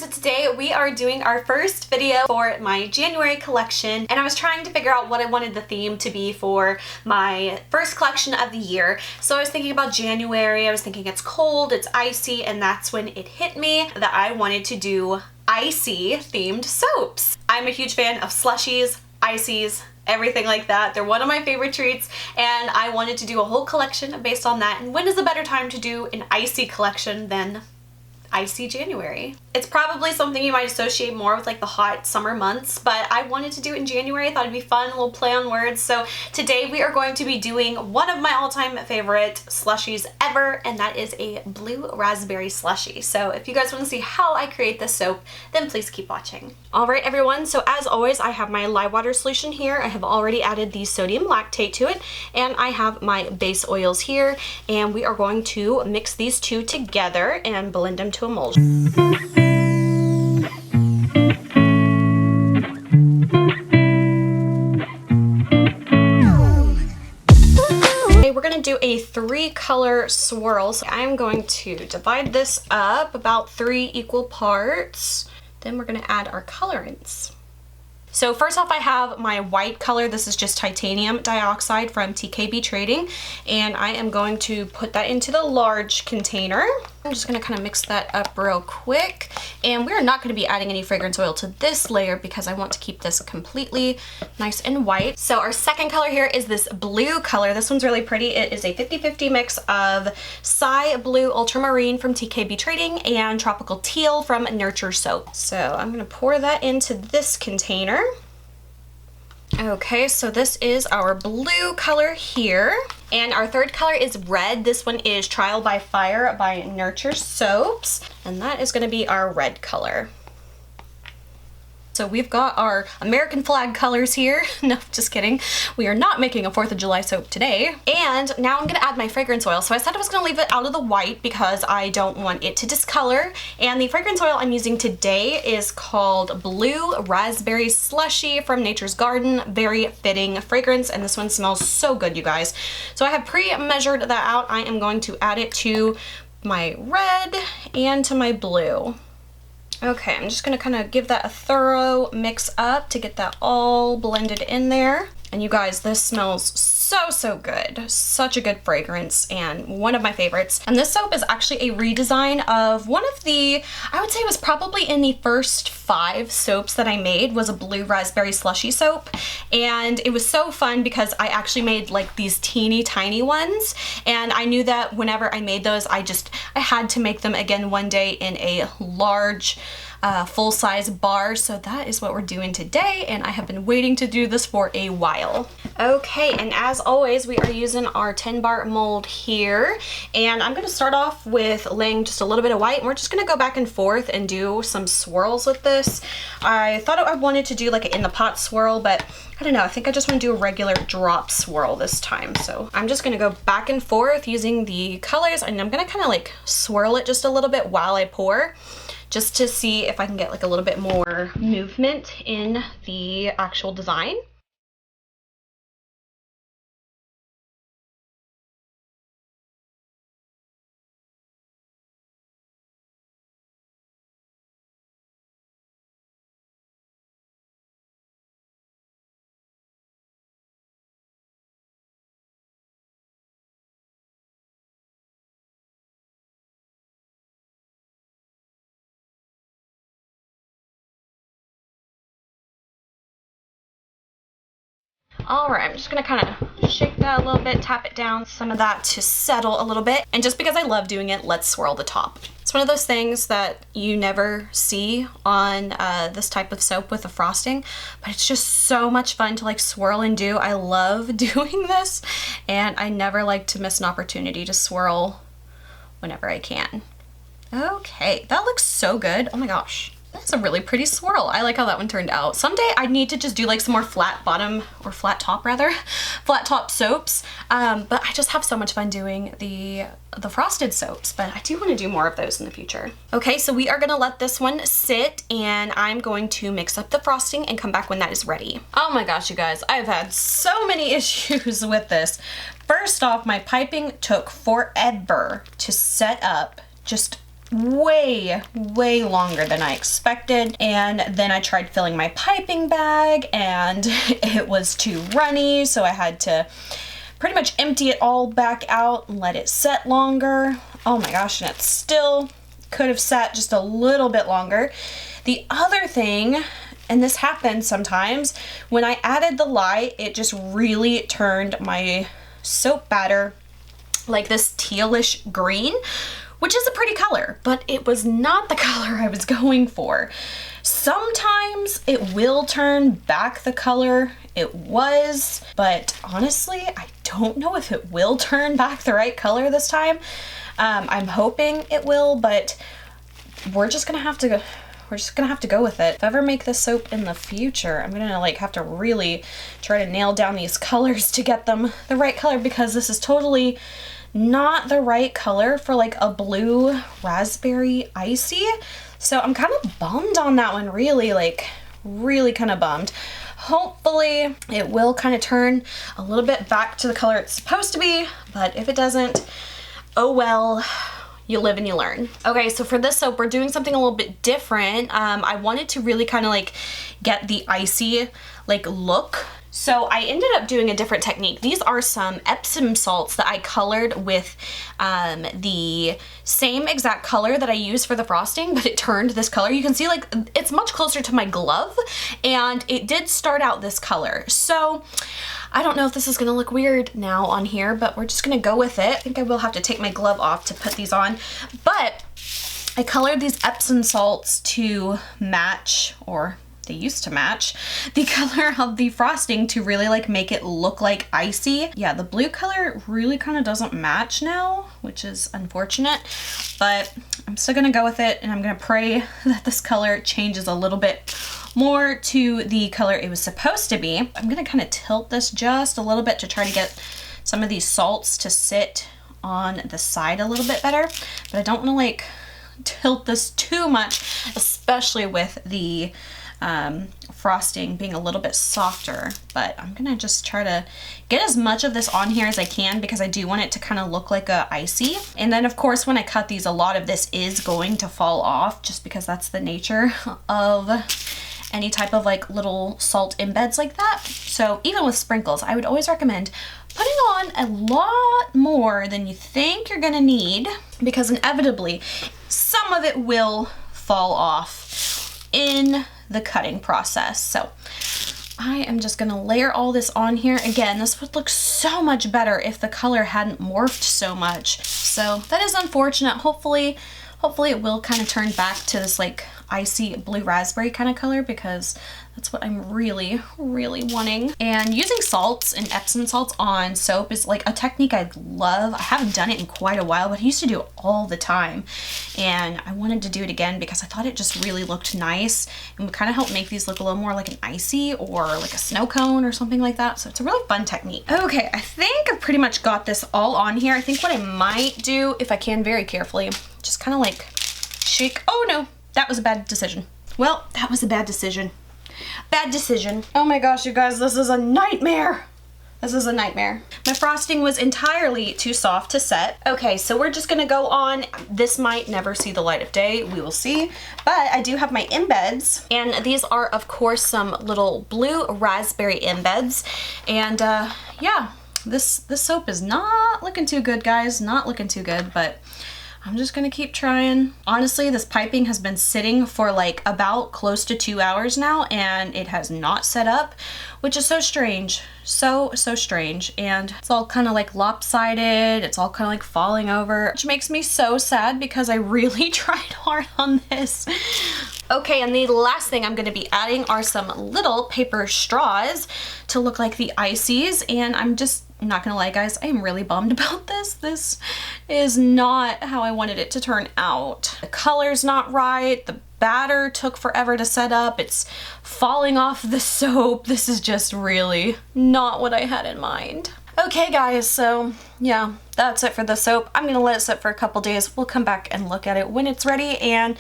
so today we are doing our first video for my January collection, and I was trying to figure out what I wanted the theme to be for my first collection of the year. So I was thinking about January, I was thinking it's cold, it's icy, and that's when it hit me that I wanted to do icy themed soaps. I'm a huge fan of slushies, ices, everything like that. They're one of my favorite treats, and I wanted to do a whole collection based on that. And when is a better time to do an icy collection than icy January? It's probably something you might associate more with like the hot summer months, but I wanted to do it in January. I thought it'd be fun, a little play on words. So today we are going to be doing one of my all-time favorite slushies ever, and that is a blue raspberry slushie. So if you guys want to see how I create this soap, then please keep watching. All right, everyone, so as always, I have my lye water solution here. I have already added the sodium lactate to it, and I have my base oils here, and we are going to mix these two together and blend them to emulsion. We're gonna do a 3-color swirl. So I'm going to divide this up about 3 equal parts. Then we're gonna add our colorants. So first off, I have my white color. This is just titanium dioxide from TKB Trading, and I am going to put that into the large container. I'm just gonna kind of mix that up real quick, and we're not gonna be adding any fragrance oil to this layer because I want to keep this completely nice and white. So our second color here is this blue color. This one's really pretty. It is a 50-50 mix of Sky Blue Ultramarine from TKB Trading and Tropical Teal from Nurture Soap. So I'm gonna pour that into this container. Okay, so this is our blue color here. And our third color is red. This one is Trial by Fire by Nurture Soaps. And that is gonna be our red color. So we've got our American flag colors here. No, just kidding. We are not making a 4th of July soap today. And now I'm gonna add my fragrance oil. So I said I was gonna leave it out of the white because I don't want it to discolor. And the fragrance oil I'm using today is called Blue Raspberry Slushie from Nature's Garden. Very fitting fragrance, and this one smells so good, you guys. So I have pre-measured that out. I am going to add it to my red and to my blue. Okay, I'm just gonna kind of give that a thorough mix up to get that all blended in there. And you guys, this smells so good. Such a good fragrance and one of my favorites. And this soap is actually a redesign of one of the, I would say it was probably in the first 5 soaps that I made, was a blue raspberry slushie soap. And it was so fun because I actually made like these teeny tiny ones. And I knew that whenever I made those, I had to make them again one day in a large full-size bar. So that is what we're doing today, and I have been waiting to do this for a while. Okay, and as always, we are using our 10-bar mold here, and I'm going to start off with laying just a little bit of white, and we're just going to go back and forth and do some swirls with this. I thought I wanted to do like an in the pot swirl, but I don't know, I think I just want to do a regular drop swirl this time. So I'm just going to go back and forth using the colors, and I'm going to kind of like swirl it just a little bit while I pour, just to see if I can get like a little bit more movement in the actual design. All right, I'm just gonna kind of shake that a little bit, tap it down, some of that to settle a little bit. And just because I love doing it, let's swirl the top. It's one of those things that you never see on this type of soap with the frosting, but it's just so much fun to like swirl and do. I love doing this, and I never like to miss an opportunity to swirl whenever I can. Okay, that looks so good. Oh my gosh. That's a really pretty swirl. I like how that one turned out. Someday I need to just do like some more flat bottom, or flat top rather, flat top soaps. But I just have so much fun doing the frosted soaps, but I do want to do more of those in the future. Okay, so we are gonna let this one sit, and I'm going to mix up the frosting and come back when that is ready. Oh my gosh, you guys, I've had so many issues with this. First off, my piping took forever to set up. Just way longer than I expected. And then I tried filling my piping bag and it was too runny, so I had to pretty much empty it all back out and let it set longer. Oh my gosh, and it still could have sat just a little bit longer. The other thing, and this happens sometimes, when I added the lye, it just really turned my soap batter like this tealish green, which is a pretty color, but it was not the color I was going for. Sometimes it will turn back the color it was, but honestly, I don't know if it will turn back the right color this time. I'm hoping it will, but we're just gonna have to go with it. If I ever make this soap in the future, I'm gonna like have to really try to nail down these colors to get them the right color, because this is totally not the right color for like a blue raspberry icy. So I'm kind of bummed on that one, really kind of bummed. Hopefully it will kind of turn a little bit back to the color it's supposed to be, but if it doesn't, oh well. You live and you learn. Okay, so for this soap, we're doing something a little bit different. I wanted to really kind of like get the icy like look. So I ended up doing a different technique. These are some Epsom salts that I colored with the same exact color that I used for the frosting, but it turned this color. You can see like it's much closer to my glove, and it did start out this color. So I don't know if this is gonna look weird now on here, but we're just gonna go with it. I think I will have to take my glove off to put these on, but I colored these Epsom salts to match, or they used to match, the color of the frosting to really like make it look like icy. Yeah, the blue color really kind of doesn't match now, which is unfortunate, but I'm still gonna go with it, and I'm gonna pray that this color changes a little bit more to the color it was supposed to be. I'm gonna kind of tilt this just a little bit to try to get some of these salts to sit on the side a little bit better, but I don't want to like tilt this too much, especially with the frosting being a little bit softer. But I'm gonna just try to get as much of this on here as I can, because I do want it to kind of look like a icy. And then of course when I cut these, a lot of this is going to fall off, just because that's the nature of any type of like little salt embeds like that. So even with sprinkles, I would always recommend putting on a lot more than you think you're gonna need, because inevitably some of it will fall off in the cutting process. So I am just gonna layer all this on here. Again, this would look so much better if the color hadn't morphed so much. So that is unfortunate. Hopefully it will kind of turn back to this like icy blue raspberry kind of color, because that's what I'm really wanting. And using salts and Epsom salts on soap is like a technique I love. I haven't done it in quite a while, but I used to do it all the time, and I wanted to do it again because I thought it just really looked nice and would kind of help make these look a little more like an icy or like a snow cone or something like that. So it's a really fun technique. Okay, I think I've pretty much got this all on here. I think what I might do, if I can very carefully, just kind of like shake. Oh no, that was a bad decision. Well, that was a bad decision. Bad decision. Oh my gosh, you guys, this is a nightmare. This is a nightmare. My frosting was entirely too soft to set. Okay, so we're just gonna go on. This might never see the light of day, we will see. But I do have my embeds, and these are of course some little blue raspberry embeds. And yeah, this soap is not looking too good, guys. Not looking too good, but I'm just gonna keep trying. Honestly, this piping has been sitting for like about close to 2 hours now, and it has not set up, which is so strange. So strange. And it's all kind of like lopsided. It's all kind of like falling over, which makes me so sad because I really tried hard on this. Okay, and the last thing I'm gonna be adding are some little paper straws to look like the ices, and I'm not gonna lie, guys, I am really bummed about this. This is not how I wanted it to turn out. The color's not right. The batter took forever to set up. It's falling off the soap. This is just really not what I had in mind. Okay, guys, so yeah, that's it for the soap. I'm gonna let it sit for a couple days. We'll come back and look at it when it's ready, and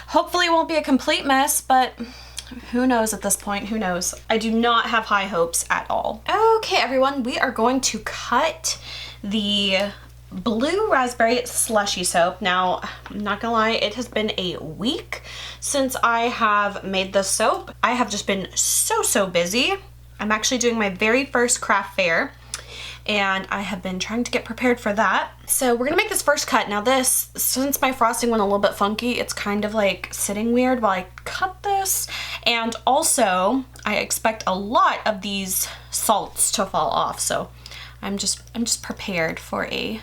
hopefully it won't be a complete mess, but who knows at this point, who knows? I do not have high hopes at all. Okay, everyone, we are going to cut the blue raspberry slushy soap. Now, I'm not gonna lie, it has been a week since I have made this soap. I have just been so busy. I'm actually doing my very first craft fair, and I have been trying to get prepared for that. So we're gonna make this first cut. Now this, since my frosting went a little bit funky, it's kind of like sitting weird while I cut this. And also, I expect a lot of these salts to fall off, so I'm just prepared for a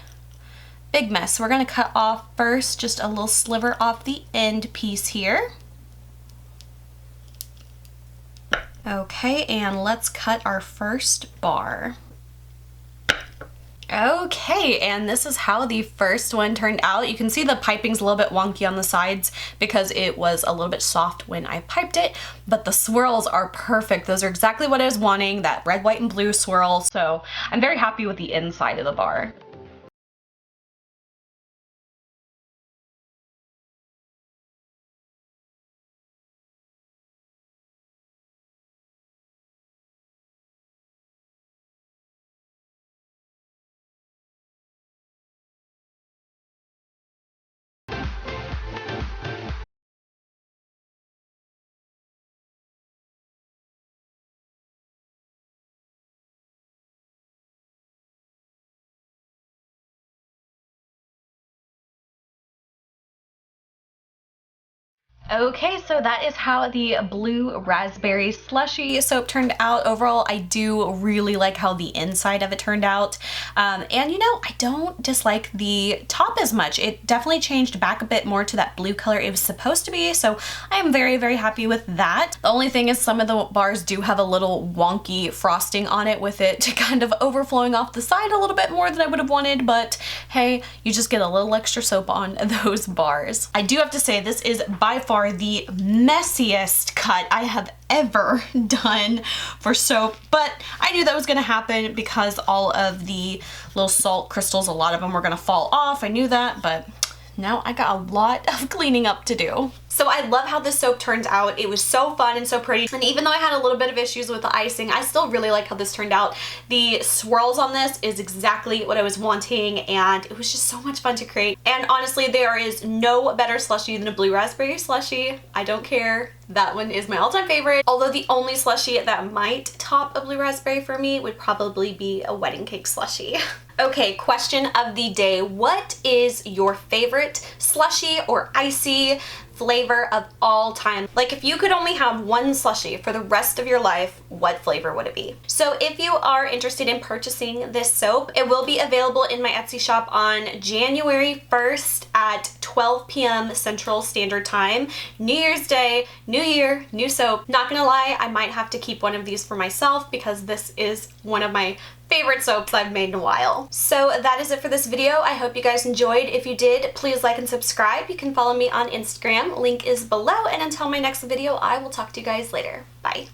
big mess. So we're gonna cut off first just a little sliver off the end piece here. Okay, and let's cut our first bar. Okay, and this is how the first one turned out. You can see the piping's a little bit wonky on the sides because it was a little bit soft when I piped it, but the swirls are perfect. Those are exactly what I was wanting, that red, white, and blue swirl, so I'm very happy with the inside of the bar. Okay, so that is how the blue raspberry slushy soap turned out. Overall, I do really like how the inside of it turned out. And you know, I don't dislike the top as much. It definitely changed back a bit more to that blue color it was supposed to be, so I am very happy with that. The only thing is some of the bars do have a little wonky frosting on it, with it kind of overflowing off the side a little bit more than I would have wanted, but hey, you just get a little extra soap on those bars. I do have to say, this is by far the messiest cut I have ever done for soap, but I knew that was gonna happen because all of the little salt crystals, a lot of them were gonna fall off. I knew that, but now I got a lot of cleaning up to do. So I love how this soap turned out. It was so fun and so pretty. And even though I had a little bit of issues with the icing, I still really like how this turned out. The swirls on this is exactly what I was wanting, and it was just so much fun to create. And honestly, there is no better slushie than a blue raspberry slushie. I don't care. That one is my all-time favorite. Although the only slushie that might top a blue raspberry for me would probably be a wedding cake slushie. Okay, question of the day. What is your favorite slushie or icy flavor of all time? Like, if you could only have one slushie for the rest of your life, what flavor would it be? So if you are interested in purchasing this soap, it will be available in my Etsy shop on January 1st at 12 p.m. Central Standard Time. New Year's Day, new year, new soap. Not gonna lie, I might have to keep one of these for myself because this is one of my favorite soaps I've made in a while. So that is it for this video. I hope you guys enjoyed. If you did, please like and subscribe. You can follow me on Instagram. Link is below. And until my next video, I will talk to you guys later. Bye.